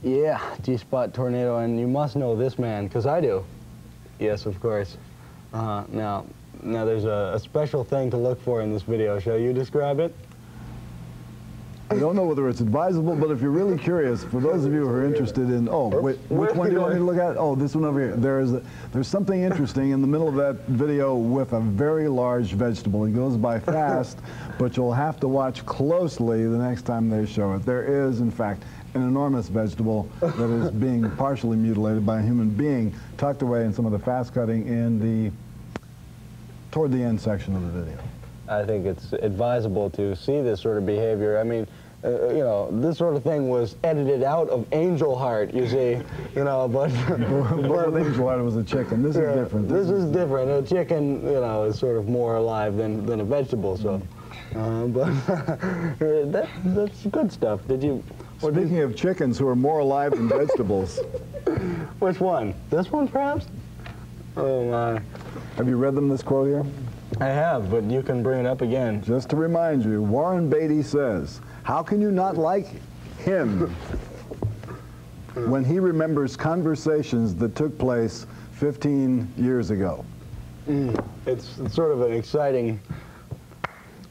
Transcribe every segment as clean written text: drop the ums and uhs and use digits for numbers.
Yeah, G-spot tornado, and you must know this man, because I do. Yes, of course. Now there's a special thing to look for in this video. Shall you describe it? I don't know whether it's advisable, but if you're really curious, for those of you who are interested in, which one do you want me to look at? Oh, this one over here. There's something interesting in the middle of that video with a very large vegetable. It goes by fast, but you'll have to watch closely the next time they show it. There is, in fact, an enormous vegetable that is being partially mutilated by a human being, tucked away in some of the fast cutting toward the end section of the video. I think it's advisable to see this sort of behavior. I mean, you know, this sort of thing was edited out of Angel Heart, you see, you know, but with Angel Heart, it was a chicken. This is different. This is different. A chicken, you know, is sort of more alive than a vegetable, so. But that's good stuff. Did you? Speaking of chickens who are more alive than vegetables. Which one? This one, perhaps? Oh, my. Have you read them, this quote here? I have, but you can bring it up again. Just to remind you, Warren Beatty says, how can you not like him when he remembers conversations that took place 15 years ago? It's sort of an exciting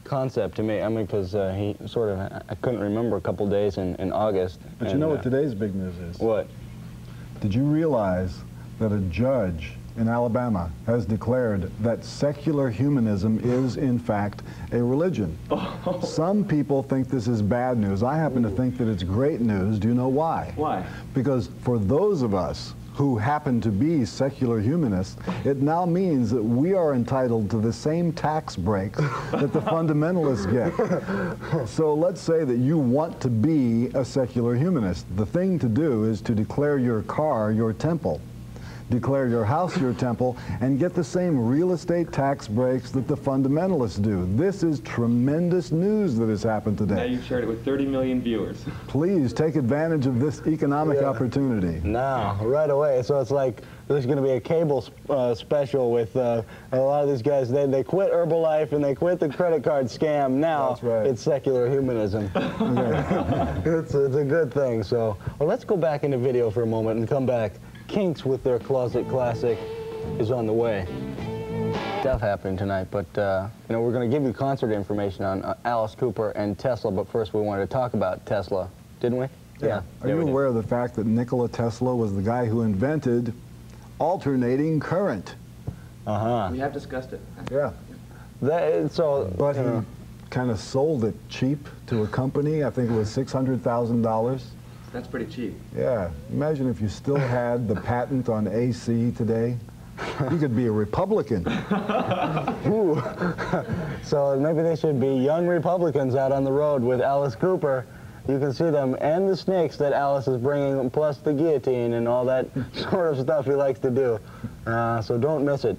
concept to me. I mean, because he sort of, I couldn't remember a couple days in August. But you know what today's big news is? What? Did you realize that a judge in Alabama has declared that secular humanism is, in fact, a religion? Some people think this is bad news. I happen to think that it's great news. Do you know why? Why? Because for those of us who happen to be secular humanists, it now means that we are entitled to the same tax breaks that the fundamentalists get. So let's say that you want to be a secular humanist. The thing to do is to declare your car your temple. Declare your house your temple, and get the same real estate tax breaks that the fundamentalists do. This is tremendous news that has happened today. Now you've shared it with 30 million viewers. Please take advantage of this economic opportunity. Now, right away. So it's like there's going to be a cable special with a lot of these guys. They quit Herbalife and they quit the credit card scam. Now That's right. It's secular humanism. It's a good thing. So, well, let's go back into video for a moment and come back. Kinks with their closet classic is on the way. Stuff happening tonight, but you know, we're going to give you concert information on Alice Cooper and Tesla, but first we wanted to talk about Tesla, didn't we? Yeah. Are you aware of the fact that Nikola Tesla was the guy who invented alternating current? We have discussed it. Yeah. But he kind of sold it cheap to a company. I think it was $600,000. That's pretty cheap. Yeah. Imagine if you still had the patent on AC today. You could be a Republican. Ooh. So maybe they should be young Republicans out on the road with Alice Cooper. You can see them and the snakes that Alice is bringing, plus the guillotine and all that sort of stuff he likes to do. So don't miss it.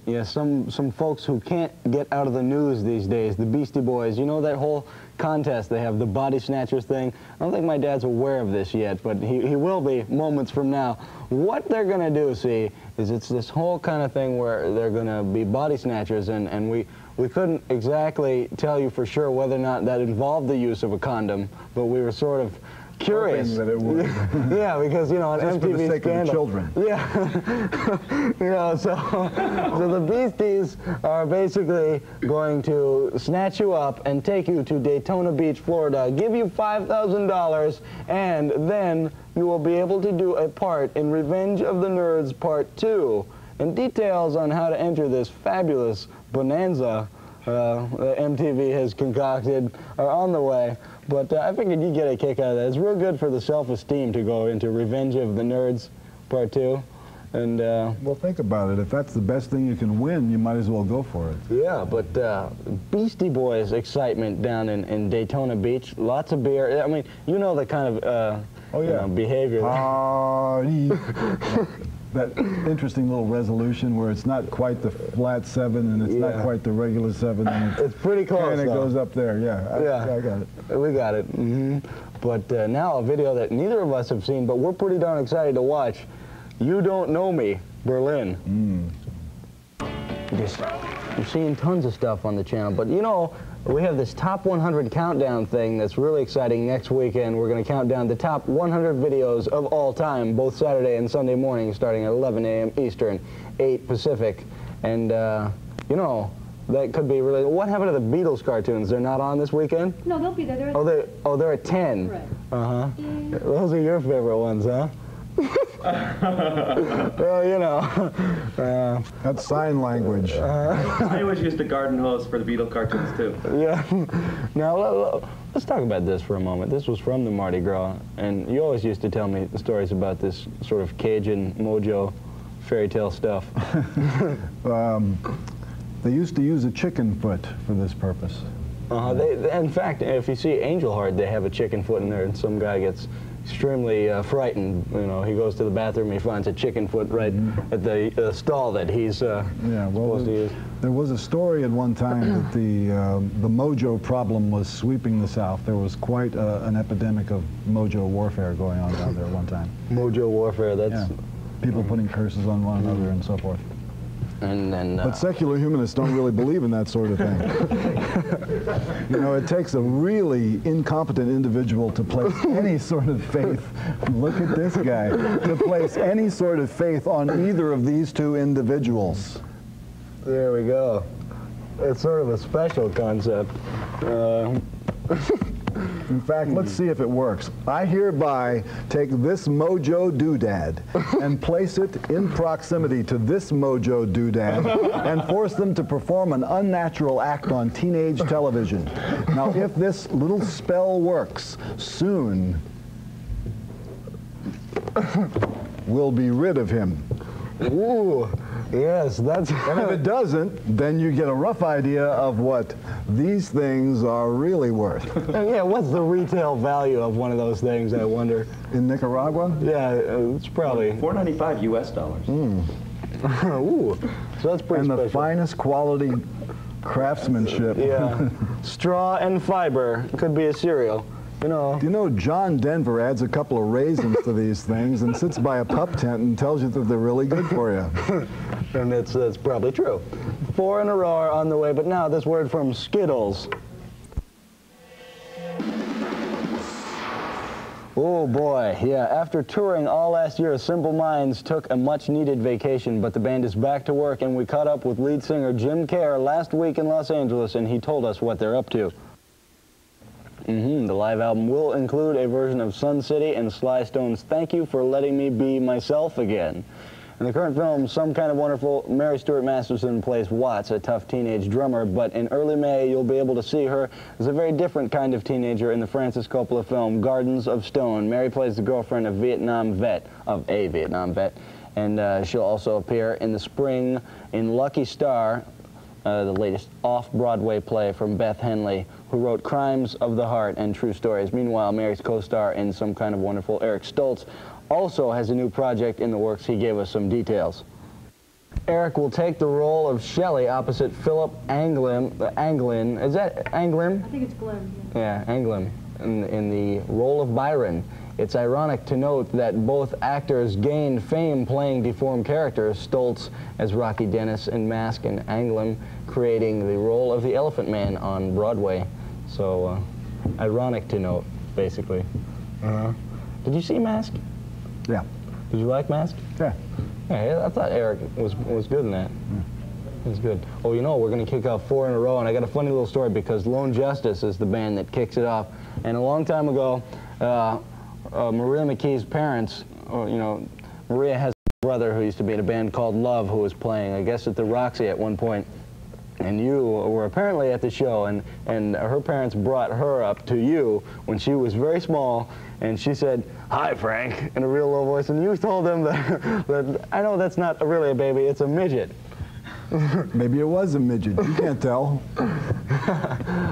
Yeah, some folks who can't get out of the news these days, the Beastie Boys, you know that whole contest they have, the body snatchers thing? I don't think my dad's aware of this yet, but he will be moments from now. What they're going to do, see, is it's this whole kind of thing where they're going to be body snatchers, and we couldn't exactly tell you for sure whether or not that involved the use of a condom, but we were sort of curious. That it would. Yeah, because, you know, an Just MTV for the sake scandal. of the children. Yeah. You know, so the Beasties are basically going to snatch you up and take you to Daytona Beach, Florida, give you $5,000, and then you will be able to do a part in Revenge of the Nerds Part 2. And details on how to enter this fabulous bonanza that MTV has concocted are on the way. But I figured you'd get a kick out of that. It's real good for the self-esteem to go into Revenge of the Nerds Part 2. And well, think about it. If that's the best thing you can win, you might as well go for it. yeah, but Beastie Boys excitement down in Daytona Beach. Lots of beer. I mean, you know the kind of you know, behavior. That interesting little resolution where it's not quite the flat 7 and it's not quite the regular 7. And it's pretty close, and it goes up there, I got it. We got it. But now a video that neither of us have seen, but we're pretty darn excited to watch. You Don't Know Me, Berlin. You're seeing tons of stuff on the channel, but you know, We have this top 100 countdown thing that's really exciting next weekend. We're going to count down the top 100 videos of all time, both Saturday and Sunday morning, starting at 11 a.m. Eastern, 8 Pacific. And, you know, that could be really... What happened to the Beatles cartoons? They're not on this weekend? No, they'll be there. They're at 10. Right. Uh-huh. Those are your favorite ones, huh? Well, you know. That's sign language. I always used a garden hose for the Beatle cartoons, too. Yeah. Now, let's talk about this for a moment. This was from the Mardi Gras, and you always used to tell me stories about this sort of Cajun mojo fairy tale stuff. They used to use a chicken foot for this purpose. In fact, if you see Angel Heart, they have a chicken foot in there, and some guy gets extremely frightened. You know, he goes to the bathroom, he finds a chicken foot right at the stall that he's supposed to use. There was a story at one time that the mojo problem was sweeping the South. There was quite an epidemic of mojo warfare going on down there at one time. Mojo warfare, that's... Yeah. People putting curses on one another and so forth. But secular humanists don't really believe in that sort of thing. You know, it takes a really incompetent individual to place any sort of faith. Look at this guy. To place any sort of faith on either of these two individuals. There we go. It's sort of a special concept. In fact, let's see if it works. I hereby take this mojo doodad and place it in proximity to this mojo doodad and force them to perform an unnatural act on teenage television. Now, if this little spell works, soon we'll be rid of him. Ooh. Yes, that's... And if it doesn't, then you get a rough idea of what these things are really worth. Yeah, what's the retail value of one of those things, I wonder? In Nicaragua? Yeah, it's probably... $495 US dollars. Ooh, so that's pretty special. And the finest quality craftsmanship. Yeah. Straw and fiber could be a cereal. You know, John Denver adds a couple of raisins to these things and sits by a pup tent and tells you that they're really good for you. And that's probably true. 4 in a row are on the way, but now this word from Skittles. Oh boy, yeah, after touring all last year, Simple Minds took a much-needed vacation, but the band is back to work, and we caught up with lead singer Jim Kerr last week in Los Angeles, and he told us what they're up to. The live album will include a version of Sun City and Sly Stone's Thank You for Letting Me Be Myself Again. In the current film, Some Kind of Wonderful, Mary Stuart Masterson plays Watts, a tough teenage drummer, but in early May, you'll be able to see her as a very different kind of teenager in the Francis Coppola film Gardens of Stone. Mary plays the girlfriend of a Vietnam vet, and she'll also appear in the spring in Lucky Star, the latest off-Broadway play from Beth Henley, who wrote Crimes of the Heart and True Stories. Meanwhile, Mary's co-star in Some Kind of Wonderful, Eric Stoltz, also has a new project in the works. He gave us some details. Eric will take the role of Shelley opposite Philip Anglin. Is that Anglin? I think it's Glenn. Yeah, Anglin, in the role of Byron. It's ironic to note that both actors gained fame playing deformed characters, Stoltz as Rocky Dennis in Mask and Anglin creating the role of the Elephant Man on Broadway. So, ironic to note, basically. Did you see Mask? Yeah. Did you like Mask? Yeah. Yeah, I thought Eric was good in that. It was good. Oh, you know, we're going to kick off 4 in a row, and I got a funny little story because Lone Justice is the band that kicks it off. And a long time ago, Maria McKee's parents, Maria has a brother who used to be in a band called Love who was playing, I guess, at the Roxy at one point. And you were apparently at the show, and her parents brought her up to you when she was very small, and she said, "Hi, Frank," in a real low voice, and you told them that I know that's not really a baby, it's a midget. Maybe it was a midget. You can't tell.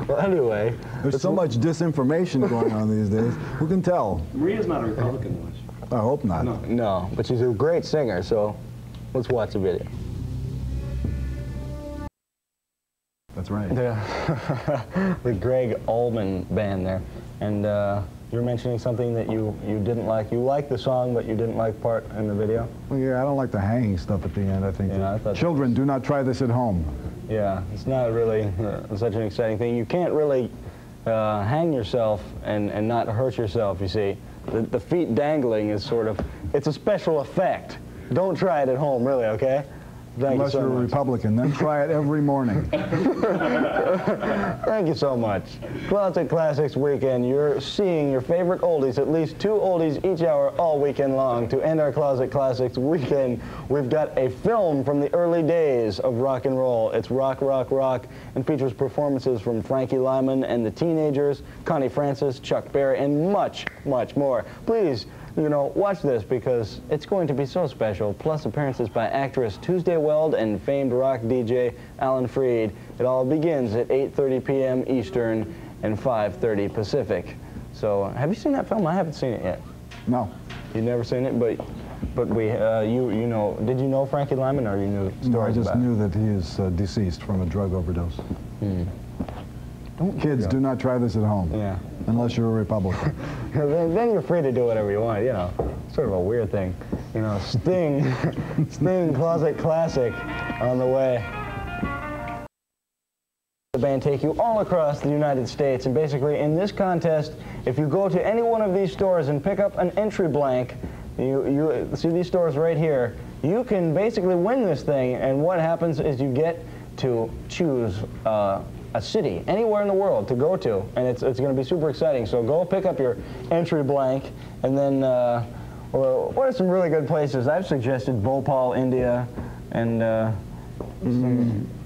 Well, anyway. There's so much disinformation going on these days. Who can tell? Maria's not a Republican, was she? I hope not. No, but she's a great singer, so let's watch the video. That's right. The Greg Allman band there. And you were mentioning something that you didn't like. You liked the song, but you didn't like part in the video? Well, yeah, I don't like the hanging stuff at the end. I think yeah, children do not try this at home. Yeah, it's not really such an exciting thing. You can't really hang yourself and not hurt yourself, you see. The feet dangling is sort of, it's a special effect. Don't try it at home, really, okay? Unless you're a Republican, then try it every morning. Thank you so much. Closet Classics Weekend, you're seeing your favorite oldies, at least 2 oldies each hour all weekend long. To end our Closet Classics Weekend, we've got a film from the early days of rock and roll. It's Rock, Rock, Rock, and features performances from Frankie Lyman and the Teenagers, Connie Francis, Chuck Berry, and much, much more. Please, watch this because it's going to be so special, plus appearances by actress Tuesday Weld and famed rock DJ Alan Freed. It all begins at 8:30 p.m. Eastern and 5:30 Pacific. So, have you seen that film? I haven't seen it yet. No. You've never seen it, but we, you know, did you know Frankie Lyman, or you knew stories No, I just about knew that he is deceased from a drug overdose. Kids, do not try this at home. Yeah. Unless you're a Republican. Then you're free to do whatever you want, Sort of a weird thing. Sting, Sting Closet Classic on the way. The band take you all across the United States, and basically in this contest, if you go to any one of these stores and pick up an entry blank, you see these stores right here, you can basically win this thing, and what happens is you get to choose a city anywhere in the world to go to, and it's going to be super exciting. So go pick up your entry blank, and then what are some really good places? I've suggested Bhopal, India, and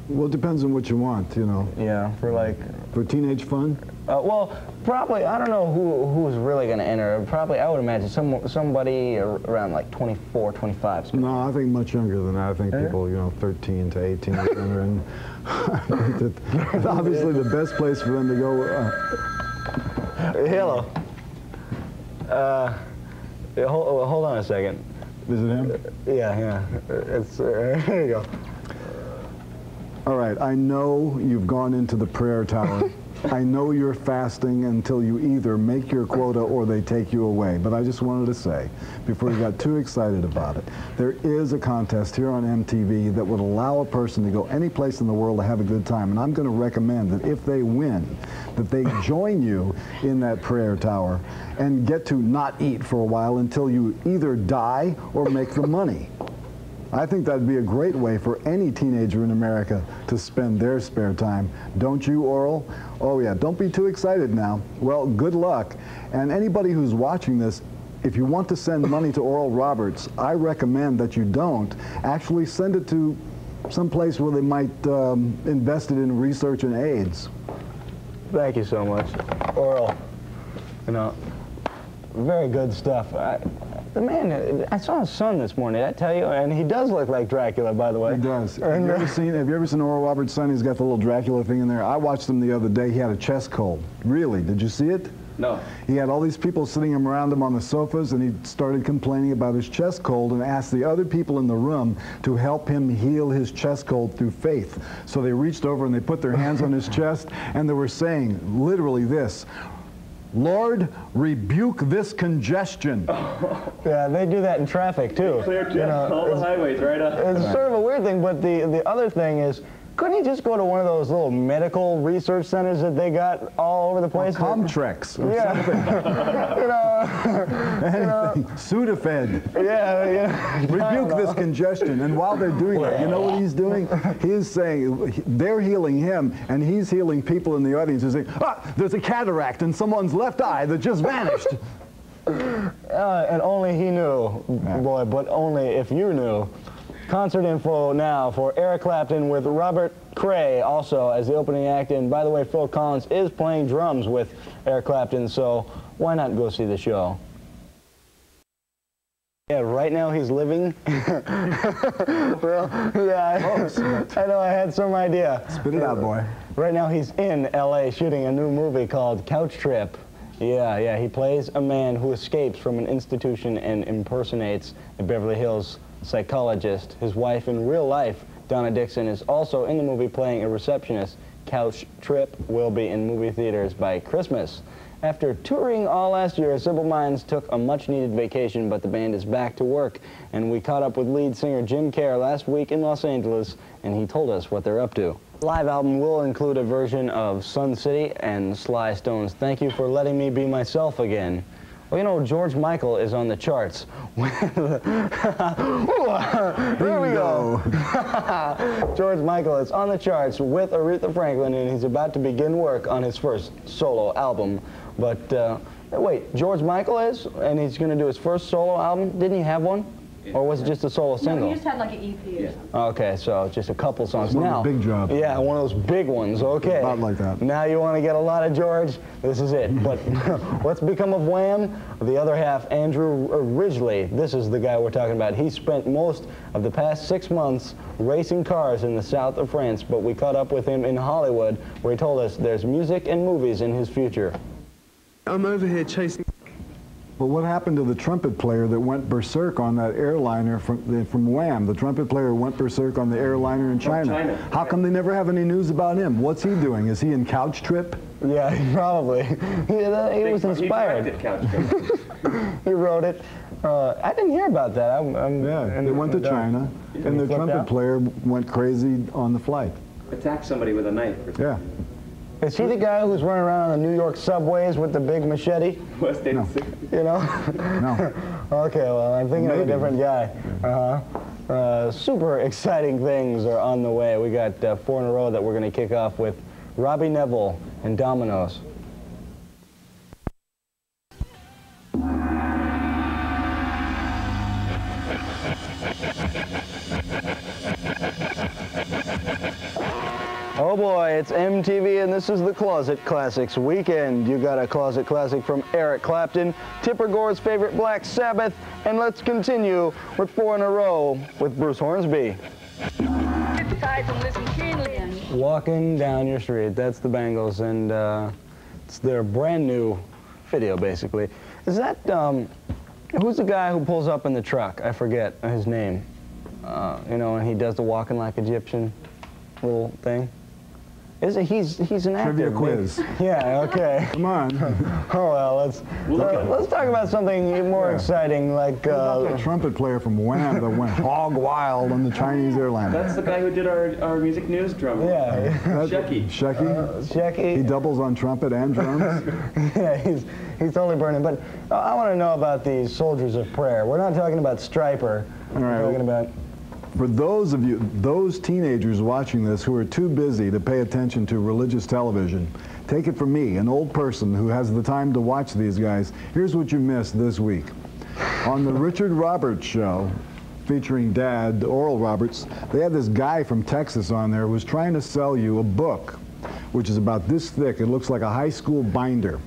well, it depends on what you want, Yeah, for teenage fun. Well, probably, I don't know who's really going to enter. Probably, I would imagine somebody around like 24, 25. No, I think much younger than that. I think people, 13 to 18 or younger. And I think that obviously the best place for them to go. Hello. Hold on a second. Is it him? Yeah. It's here you go. All right, I know you've gone into the prayer tower. I know you're fasting until you either make your quota or they take you away. But I just wanted to say, before you got too excited about it, there is a contest here on MTV that would allow a person to go any place in the world to have a good time. And I'm going to recommend that if they win, that they join you in that prayer tower and get to not eat for a while until you either die or make the money. I think that'd be a great way for any teenager in America to spend their spare time. Don't you, Oral? Oh yeah, don't be too excited now. Well, good luck. And anybody who's watching this, if you want to send money to Oral Roberts, I recommend that you don't. Actually send it to some place where they might invest it in research and AIDS. Thank you so much. Oral, very good stuff. The man, I saw his son this morning, did I tell you? And he does look like Dracula, by the way. He does. Have you ever seen Oral Roberts' son? He's got the little Dracula thing in there. I watched him the other day. He had a chest cold. Really? Did you see it? No. He had all these people sitting around him on the sofas, and he started complaining about his chest cold and asked the other people in the room to help him heal his chest cold through faith. So they reached over and they put their hands on his chest, and they were saying literally this: Lord, rebuke this congestion. Yeah, they do that in traffic, too. Clear all the highways right up. It's sort of a weird thing, but the other thing is, couldn't he just go to one of those little medical research centers that they got all over the place? Comtrex or Yeah. something. Sudafed. Yeah. Rebuke this congestion. And while they're doing that, you know what he's doing? He's saying, they're healing him, and he's healing people in the audience who say, there's a cataract in someone's left eye that just vanished. And only he knew, boy, but only if you knew. Concert info now for Eric Clapton with Robert Cray also as the opening act. And by the way, Phil Collins is playing drums with Eric Clapton, so why not go see the show? Yeah, right now he's living. Well, yeah, I know, I had some idea. Spit it out, boy. Right now he's in LA shooting a new movie called Couch Trip. Yeah, he plays a man who escapes from an institution and impersonates a Beverly Hills psychologist. His wife in real life, Donna Dixon, is also in the movie playing a receptionist. Couch Trip will be in movie theaters by Christmas. After touring all last year, Simple Minds took a much-needed vacation, but the band is back to work. And we caught up with lead singer Jim Kerr last week in Los Angeles, and he told us what they're up to. The live album will include a version of Sun City and Sly Stone's Thank You for Letting Me Be Myself Again. Well, you know, George Michael is on the charts. Here we go. George Michael is on the charts with Aretha Franklin, and he's about to begin work on his first solo album. But wait, George Michael is? And he's going to do his first solo album? Didn't he have one? Or was it just a solo single? No, he just had like an EP or something. Okay, so just a couple songs. One now, of the big jobs. Yeah, one of those big ones. Okay. About like that. Now you want to get a lot of George? This is it. But what's become of Wham? The other half, Andrew Ridgeley. This is the guy we're talking about. He spent most of the past 6 months racing cars in the south of France, but we caught up with him in Hollywood, where he told us there's music and movies in his future. I'm over here chasing... But what happened to the trumpet player that went berserk on that airliner from Wham? The trumpet player went berserk on the airliner in China. How come they never have any news about him? What's he doing? Is he in Couch Trip? Yeah, probably. He was inspired. He wrote it. I didn't hear about that. Yeah, they went to China, and the trumpet player went crazy on the flight. Attack somebody with a knife. Yeah. Is he the guy who's running around on the New York subways with the big machete? West 86. You know? No. Okay, well, I'm thinking of a different guy. Super exciting things are on the way. We got 4 in a row that we're going to kick off with Robbie Neville and Dominoes. Oh boy, it's MTV and this is the Closet Classics weekend. You got a Closet Classic from Eric Clapton, Tipper Gore's favorite Black Sabbath, and let's continue with 4 in a row with Bruce Hornsby. Walking Down Your Street, that's the Bangles, and it's their brand new video basically. Is that, who's the guy who pulls up in the truck? I forget his name. You know, and he does the walking like Egyptian little thing. Is it? He's an actor. Trivia quiz. Yeah. Okay. Come on. Oh well, let's talk about something more exciting, like the trumpet player from Wham that went hog wild on the Chinese airliner. That's the guy who did our music news drum. Yeah. Shecky. Shecky. He doubles on trumpet and drums. Yeah, he's totally burning. But I want to know about these soldiers of prayer. We're not talking about Stryper. All right. We're talking about. For those of you, those teenagers watching this who are too busy to pay attention to religious television, take it from me, an old person who has the time to watch these guys. Here's what you missed this week. On the Richard Roberts show, featuring Dad, Oral Roberts, they had this guy from Texas on there who was trying to sell you a book, which is about this thick. It looks like a high school binder.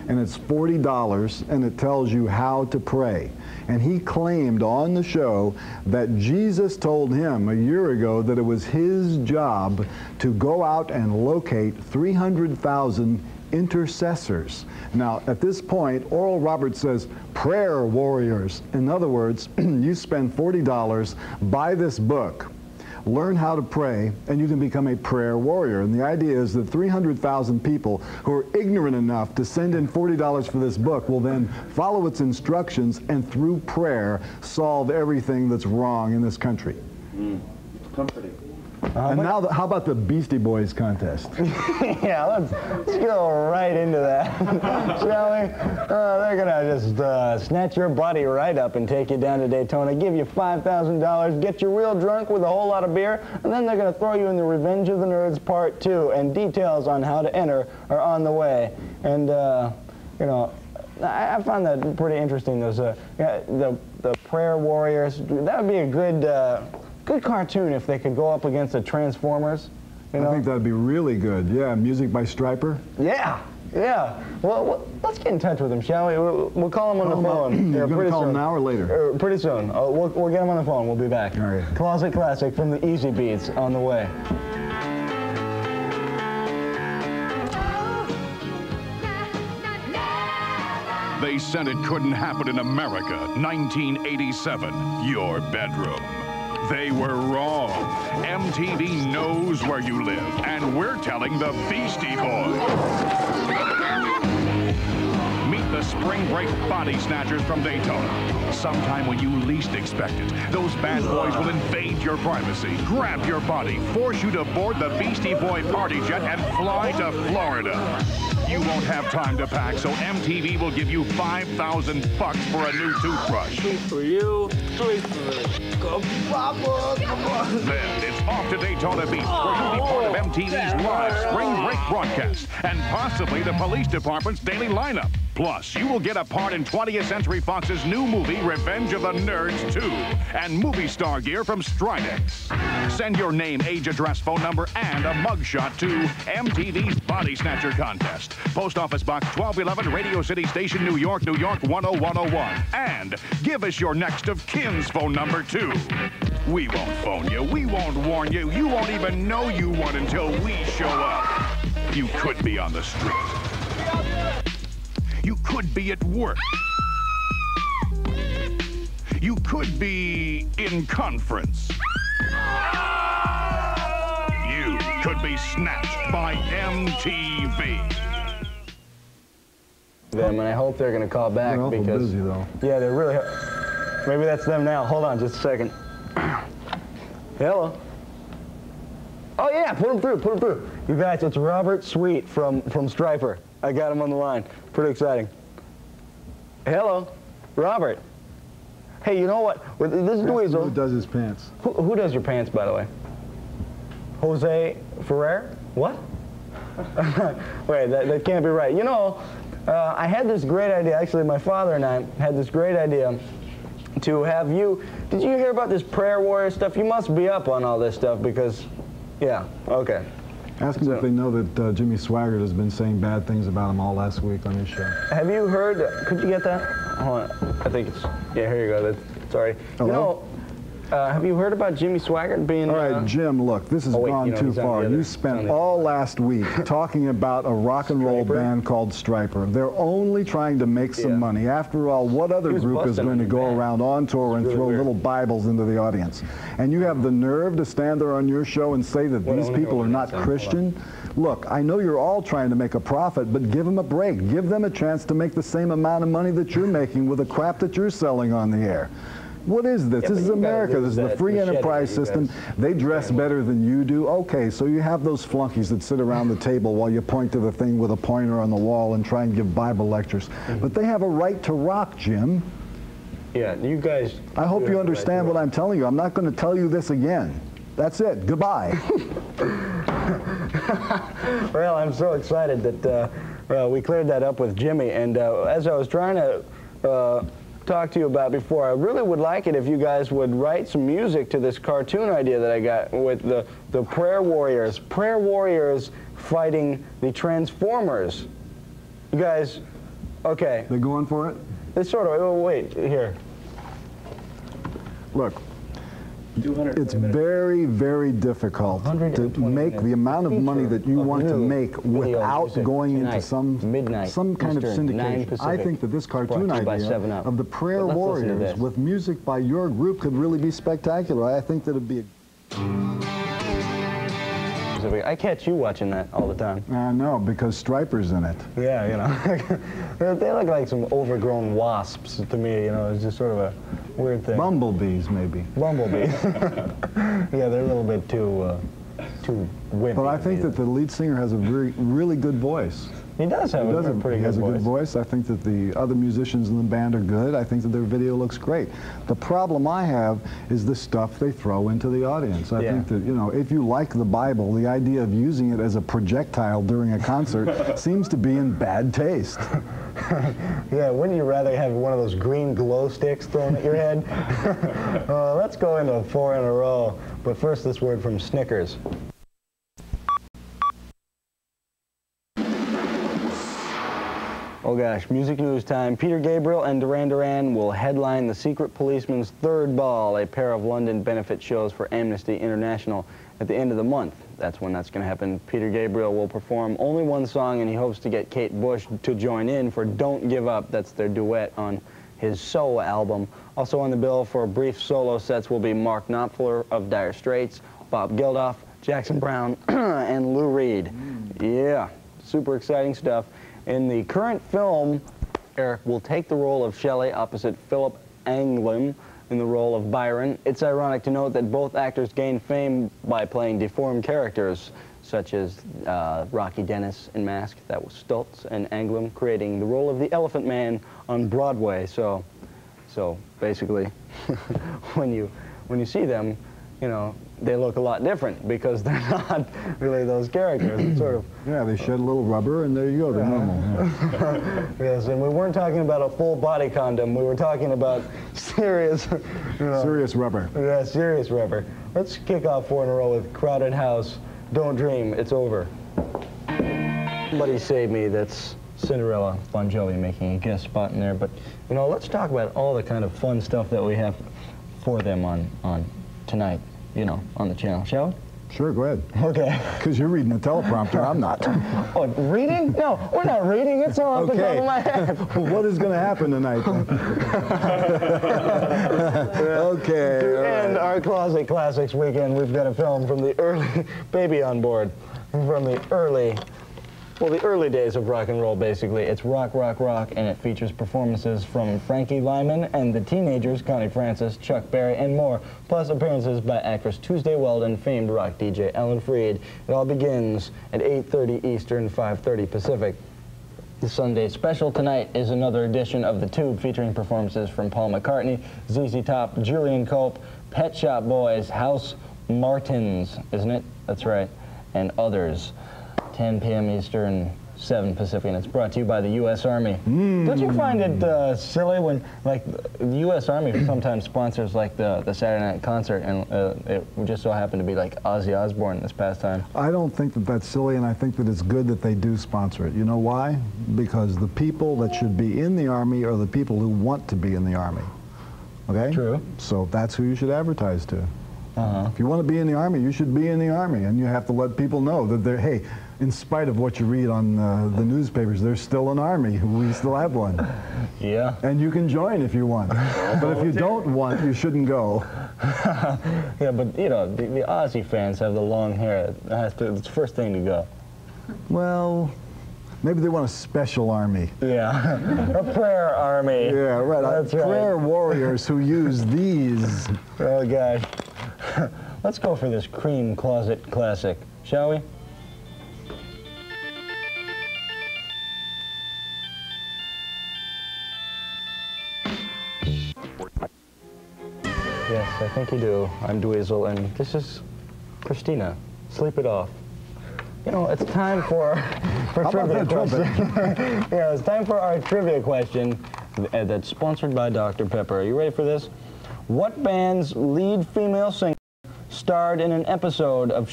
And it's $40, and it tells you how to pray. And he claimed on the show that Jesus told him a year ago that it was his job to go out and locate 300,000 intercessors. Now, at this point, Oral Roberts says, prayer warriors. In other words, you spend $40, buy this book, learn how to pray, and you can become a prayer warrior. And the idea is that 300,000 people who are ignorant enough to send in $40 for this book will then follow its instructions and through prayer solve everything that's wrong in this country. Comforting. And now, how about the Beastie Boys contest? Yeah, let's go right into that, shall we? They're going to just snatch your body right up and take you down to Daytona, give you $5,000, get you real drunk with a whole lot of beer, and then they're going to throw you in the Revenge of the Nerds Part 2, and details on how to enter are on the way. And, you know, I found that pretty interesting. Those, the prayer warriors, that would be a good cartoon if they could go up against the Transformers. You know? I think that'd be really good. Yeah, music by Stryper. Yeah, yeah. Well, let's get in touch with him, shall we? We'll call him on the phone. You're going to call him now or later? Pretty soon. We'll get him on the phone. We'll be back. All right. Closet Classic from the Easy Beats on the way. They said it couldn't happen in America. 1987, your bedroom. They were wrong. MTV knows where you live, and we're telling the Beastie Boys. spring break body snatchers from Daytona. Sometime when you least expect it, those bad boys will invade your privacy, grab your body, force you to board the Beastie Boy party jet and fly to Florida. You won't have time to pack, so MTV will give you $5,000 for a new toothbrush. Sweet for you, sweet for me. Go, Papa, come on. Then it's off to Daytona Beach, where you'll be part of MTV's live spring break broadcast and possibly the police department's daily lineup. Plus, you will get a part in 20th Century Fox's new movie, Revenge of the Nerds 2, and movie star gear from Stridex. Send your name, age, address, phone number, and a mugshot to MTV's Body Snatcher Contest. Post Office Box 1211, Radio City Station, New York, New York 10101. And give us your next of kin's phone number, too. We won't phone you. We won't warn you. You won't even know you won until we show up. You could be on the street. You could be at work. You could be in conference. You could be snatched by MTV. Them, and I hope they're going to call back they're because busy though. Yeah, they're really. Maybe that's them now. Hold on, just a second. Hello. Oh yeah, put him through. Put him through. You guys, it's Robert Sweet from Stryper. I got him on the line. Pretty exciting. Hello, Robert. Hey, you know what? This is DWEEZIL. Who does his pants? Who does your pants, by the way? Jose Ferrer? What? Wait, that can't be right. You know, I had this great idea. Actually, my father and I had this great idea to have you. Did you hear about this prayer warrior stuff? You must be up on all this stuff because, yeah, okay. Ask them if they know that Jimmy Swaggart has been saying bad things about him all last week on his show. Have you heard? Could you get that? Hold on. I think it's. Yeah, here you go. Sorry. Hello? You know, have you heard about Jimmy Swaggart being? All right, Jim, look, this has gone too far. You spent all last week talking about a rock and roll band called Stryper. They're only trying to make some money. After all, what other group is going to go around on tour and throw little Bibles into the audience? And you have the nerve to stand there on your show and say that these people are not Christian? Look, I know you're all trying to make a profit, but give them a break. Give them a chance to make the same amount of money that you're making with the crap that you're selling on the air. What is this? This is America. This is the free enterprise system. They dress better than you do. Okay, so you have those flunkies that sit around the table while you point to the thing with a pointer on the wall and try and give Bible lectures. But they have a right to rock, Jim. Yeah, you guys. I hope you understand what I'm telling you. I'm not going to tell you this again. That's it. Goodbye. Well, I'm so excited that we cleared that up with Jimmy. And as I was trying to talk to you about before, I really would like it if you guys would write some music to this cartoon idea that I got with the prayer warriors fighting the Transformers. You guys, okay. They going for it? It's sort of, oh, wait, here. Look, it's very, very difficult to make the amount of money that you want to make without going into some kind of syndication. I think that this cartoon idea of the prayer warriors with music by your group could really be spectacular. I think that it'd be I catch you watching that all the time. No, because Stryper's in it. Yeah, you know. They look like some overgrown wasps to me, you know. It's just sort of a weird thing. Bumblebees, maybe. Bumblebees. Yeah, they're a little bit too wimpy. But I think that the lead singer has a really good voice. He does have a pretty good voice. He has a good voice. I think that the other musicians in the band are good. I think that their video looks great. The problem I have is the stuff they throw into the audience. I think that, you know, if you like the Bible, the idea of using it as a projectile during a concert seems to be in bad taste. Yeah, wouldn't you rather have one of those green glow sticks thrown at your head? Let's go into 4 in a row. But first, this word from Snickers. Oh gosh, music news time. Peter Gabriel and Duran Duran will headline the Secret Policeman's Third Ball, a pair of London benefit shows for Amnesty International at the end of the month. That's when that's going to happen. Peter Gabriel will perform only one song, and he hopes to get Kate Bush to join in for Don't Give Up. That's their duet on his solo album. Also on the bill for brief solo sets will be Mark Knopfler of Dire Straits, Bob Geldof, Jackson Browne, and Lou Reed. Yeah, super exciting stuff. In the current film Eric will take the role of Shelley opposite Philip Anglin in the role of Byron. It's ironic to note that both actors gained fame by playing deformed characters, such as Rocky Dennis in Mask, that was Stultz, and Anglin creating the role of the Elephant Man on Broadway. So basically, when you see them, you know, they look a lot different because they're not really those characters. It's sort of... Yeah, they shed a little rubber, and there you go, they're normal. Yes, and we weren't talking about a full body condom. We were talking about serious... You know, serious rubber. Yeah, serious rubber. Let's kick off 4 in a row with Crowded House. Don't dream, it's over. Somebody save me, that's Cinderella Bon Jovi making a guest spot in there. But, you know, let's talk about all the kind of fun stuff that we have for them on tonight, you know, on the channel, shall we? Sure, go ahead. Okay. Because you're reading a teleprompter, I'm not. Oh, reading? No, we're not reading. It's all off the top of my head. What is going to happen tonight, then? Okay. To end our Closet Classics weekend, we've got a film from the early... Baby on Board. From the early... Well, the early days of rock and roll, basically. It's rock, rock, rock, and it features performances from Frankie Lyman and the Teenagers, Connie Francis, Chuck Berry, and more, plus appearances by actress Tuesday Weld and famed rock DJ Ellen Freed. It all begins at 8:30 Eastern, 5:30 Pacific. The Sunday special tonight is another edition of The Tube, featuring performances from Paul McCartney, ZZ Top, Julian Cope, Pet Shop Boys, House Martins, isn't it? That's right, and others. 10 p.m. Eastern, 7 Pacific, and it's brought to you by the U.S. Army. Don't you find it silly when, like, the U.S. Army sometimes sponsors, like, the Saturday night concert, and it just so happened to be, like, Ozzy Osbourne this past time? I don't think that that's silly, and I think that it's good that they do sponsor it. You know why? Because the people that should be in the Army are the people who want to be in the Army. Okay? True. So that's who you should advertise to. If you want to be in the Army, you should be in the Army, and you have to let people know that they're, hey, in spite of what you read on the newspapers, there's still an Army. We still have one. Yeah. And you can join if you want. But if you don't want, you shouldn't go. Yeah, but, you know, the Aussie fans have the long hair. It's the first thing to go. Well, maybe they want a special army. Yeah, a prayer army. Yeah, right. That's right. Prayer warriors who use these. Oh, gosh. Let's go for this Cream Closet Classic, shall we? Yes, I think you do. I'm DWEEZIL, and this is Christina. Sleep it off. You know, it's time for trivia question. Yeah, it's time for our trivia question that's sponsored by Dr. Pepper. Are you ready for this? What band's lead female singer starred in an episode of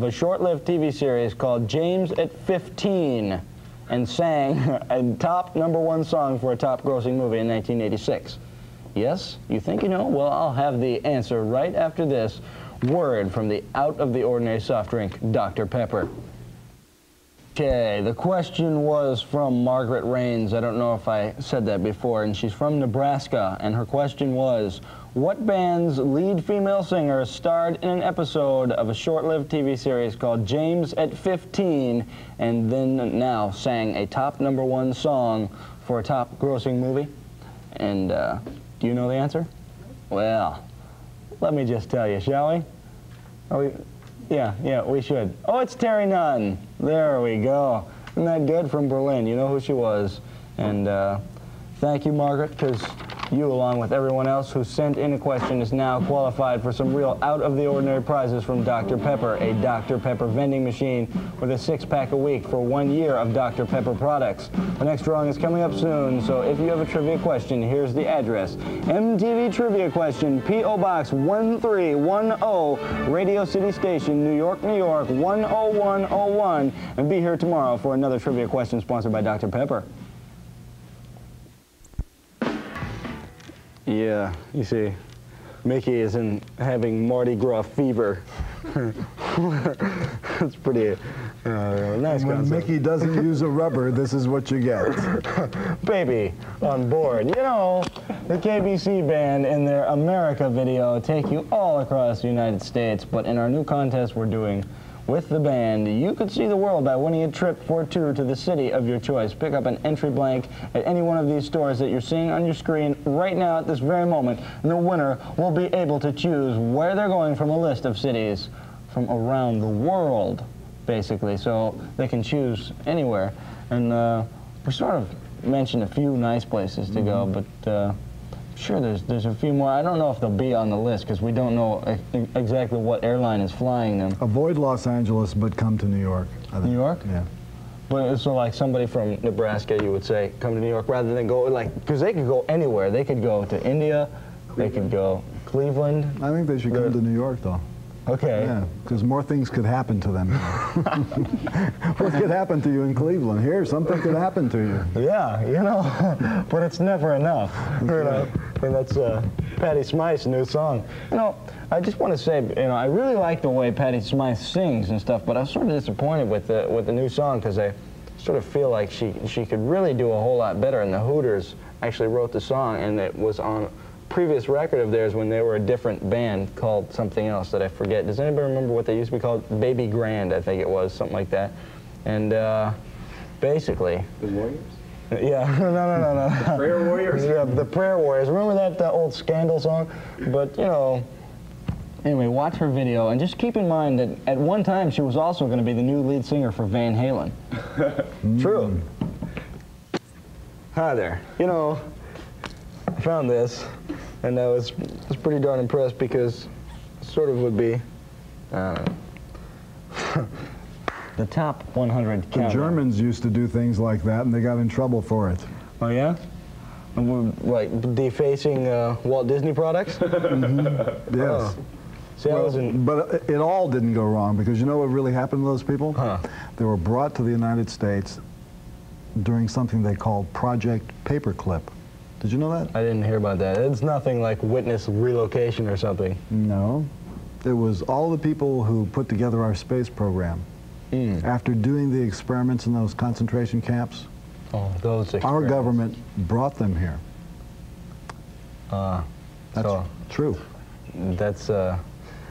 a short-lived TV series called James at 15 and sang a top #1 song for a top-grossing movie in 1986? Yes? You think you know? Well, I'll have the answer right after this word from the out-of-the-ordinary soft drink, Dr. Pepper. Okay, the question was from Margaret Rains. I don't know if I said that before, and she's from Nebraska, and her question was, what band's lead female singer starred in an episode of a short-lived TV series called James at 15 and then now sang a top #1 song for a top-grossing movie? And do you know the answer? Well, let me just tell you, shall we? Are we? Yeah, we should. Oh, it's Terry Nunn. There we go. Isn't that good? From Berlin. You know who she was. And thank you, Margaret, because you, along with everyone else who sent in a question, is now qualified for some real out-of-the-ordinary prizes from Dr. Pepper, a Dr. Pepper vending machine with a 6-pack a week for 1 year of Dr. Pepper products. The next drawing is coming up soon, so if you have a trivia question, here's the address. MTV Trivia Question, P.O. Box 1310, Radio City Station, New York, New York, 10101. And be here tomorrow for another trivia question sponsored by Dr. Pepper. Yeah, you see, Mickey is having Mardi Gras fever. It's pretty nice When concept. Mickey doesn't use a rubber, this is what you get. Baby on board. You know, the KBC band in their America video take you all across the United States, but in our new contest we're doing with the band. You could see the world by winning a trip for two to the city of your choice. Pick up an entry blank at any one of these stores that you're seeing on your screen right now at this very moment, and the winner will be able to choose where they're going from a list of cities from around the world, basically. So they can choose anywhere. And we sort of mentioned a few nice places to go, but sure, there's a few more. I don't know if they'll be on the list because we don't know exactly what airline is flying them. Avoid Los Angeles, but come to New York. New York? Yeah. But so like somebody from Nebraska, you would say, come to New York rather than go, like, because they could go anywhere. They could go to India, they could go Cleveland. I think they should come to New York, though. Okay. Yeah, because more things could happen to them. What could happen to you in Cleveland? Here, something could happen to you. Yeah, you know, but it's never enough. You know, and that's Patty Smyth's new song. You know, I just want to say, you know, I really like the way Patty Smyth sings and stuff, but I was sort of disappointed with the new song because I sort of feel like she could really do a whole lot better. And the Hooters actually wrote the song, and it was on previous record of theirs when they were a different band called something else that I forget. Does anybody remember what they used to be called? Baby Grand, I think it was, something like that. And basically... The Warriors? Yeah, no. The Prayer Warriors? Yeah, the Prayer Warriors. Remember that old Scandal song? But, you know, anyway, watch her video, and just keep in mind that at one time she was also going to be the new lead singer for Van Halen. True. Hi there. You know, I found this, and I was pretty darn impressed because it sort of would be the top 100 countdown. The Germans used to do things like that, and they got in trouble for it. Oh, yeah? Like defacing Walt Disney products? Mm-hmm. Yes. Oh. See, well, but it all didn't go wrong, because you know what really happened to those people? Huh. They were brought to the United States during something they called Project Paperclip. Did you know that? I didn't hear about that. It's nothing like witness relocation or something. No. It was all the people who put together our space program. After doing the experiments in those concentration camps, those experiments. Our government brought them here. That's true.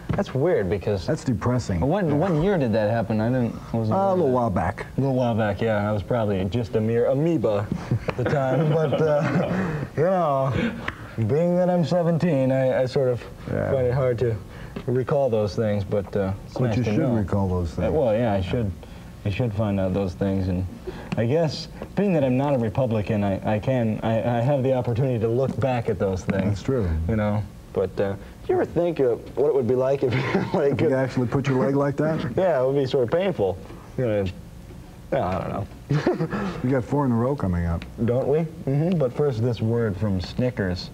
That's weird because... That's depressing. What year did that happen? I wasn't a little while back. A little while back, yeah. I was probably just a mere amoeba at the time. But, you know, being that I'm 17, I sort of find it hard to recall those things. But you should recall those things. Well, yeah, I should find out those things. And I guess, being that I'm not a Republican, I have the opportunity to look back at those things. That's true. You know, but... do you ever think what it would be like if you could actually put your leg like that? Yeah, it would be sort of painful. You know, I don't know. We got 4 in a row coming up. Don't we? Mm-hmm. But first, this word from Snickers.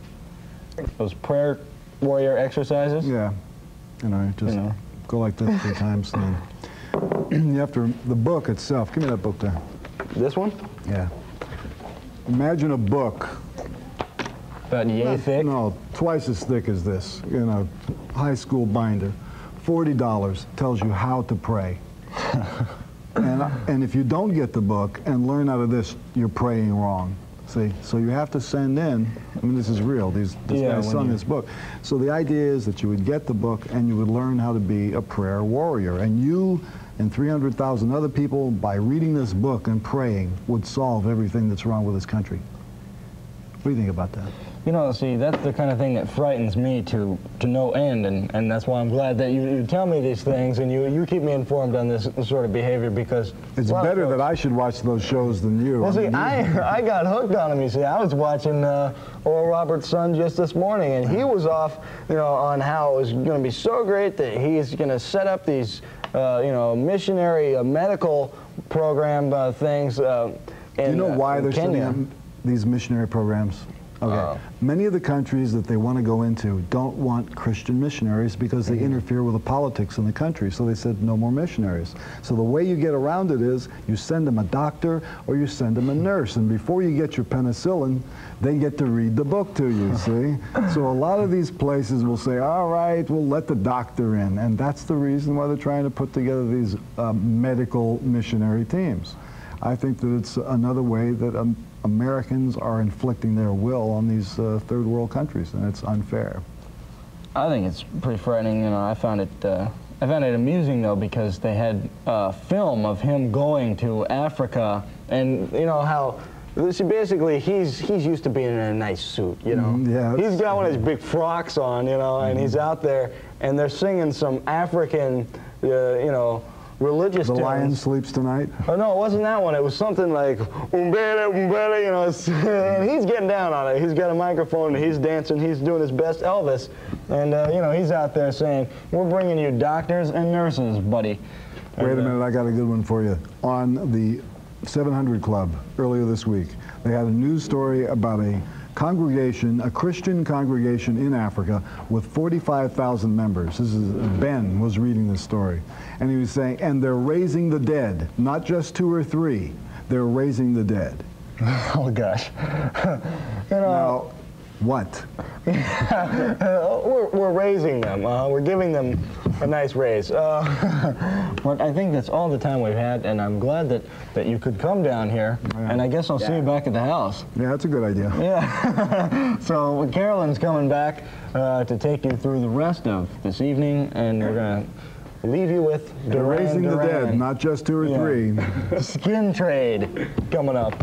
Those prayer warrior exercises? Yeah. You know, just go like this 3 times. And then you have to, the book itself, give me that book there. This one? Yeah. Imagine a book. About yay thick? No, twice as thick as this, in a high school binder. $40 tells you how to pray. and if you don't get the book and learn out of this, you're praying wrong. See, so you have to send in, I mean, this is real, this guy sung this book. So the idea is that you would get the book and you would learn how to be a prayer warrior. And you and 300,000 other people, by reading this book and praying, would solve everything that's wrong with this country. What do you think about that? You know, see, that's the kind of thing that frightens me to no end, and that's why I'm glad that you tell me these things and you keep me informed on this sort of behavior, because... It's better that I should watch those shows than you. Well, see, I got hooked on them, you see. I was watching Oral Roberts' son just this morning, and he was off, you know, on how it was going to be so great that he's going to set up these, you know, missionary medical program things in Do you know why they're Kenya. setting up these missionary programs? Okay. Many of the countries that they want to go into don't want Christian missionaries because they interfere with the politics in the country. So they said no more missionaries. So the way you get around it is you send them a doctor or you send them a nurse. And before you get your penicillin, they get to read the book to you, see? So a lot of these places will say, all right, we'll let the doctor in. And that's the reason why they're trying to put together these medical missionary teams. I think that it's another way that Americans are inflicting their will on these third world countries, and it's unfair. I think it's pretty frightening. You know, I found it I found it amusing though because they had film of him going to Africa, and you know how. Basically, he's used to being in a nice suit, you know. Yeah, he's got one of his big frocks on, you know, and he's out there, and they're singing some African, you know, religious The tunes. Lion Sleeps Tonight? Oh no, it wasn't that one. It was something like umbele, umbele, you know. And he's getting down on it. He's got a microphone, and he's dancing. He's doing his best Elvis, and you know, he's out there saying, "We're bringing you doctors and nurses, buddy." Wait a minute, I got a good one for you. On the 700 Club earlier this week, they had a news story about a congregation, a Christian congregation in Africa with 45,000 members. This is Ben was reading this story, and he was saying, and they're raising the dead, not just 2 or 3. They're raising the dead. Oh gosh. You know. Now, what? We're raising them. We're giving them a nice raise. But I think that's all the time we've had, and I'm glad that you could come down here. Yeah. And I guess I'll see you back at the house. Yeah, that's a good idea. Yeah. So Carolyn's coming back to take you through the rest of this evening, and we're going to leave you with They're raising the dead, not just 2 or 3. Skin trade coming up.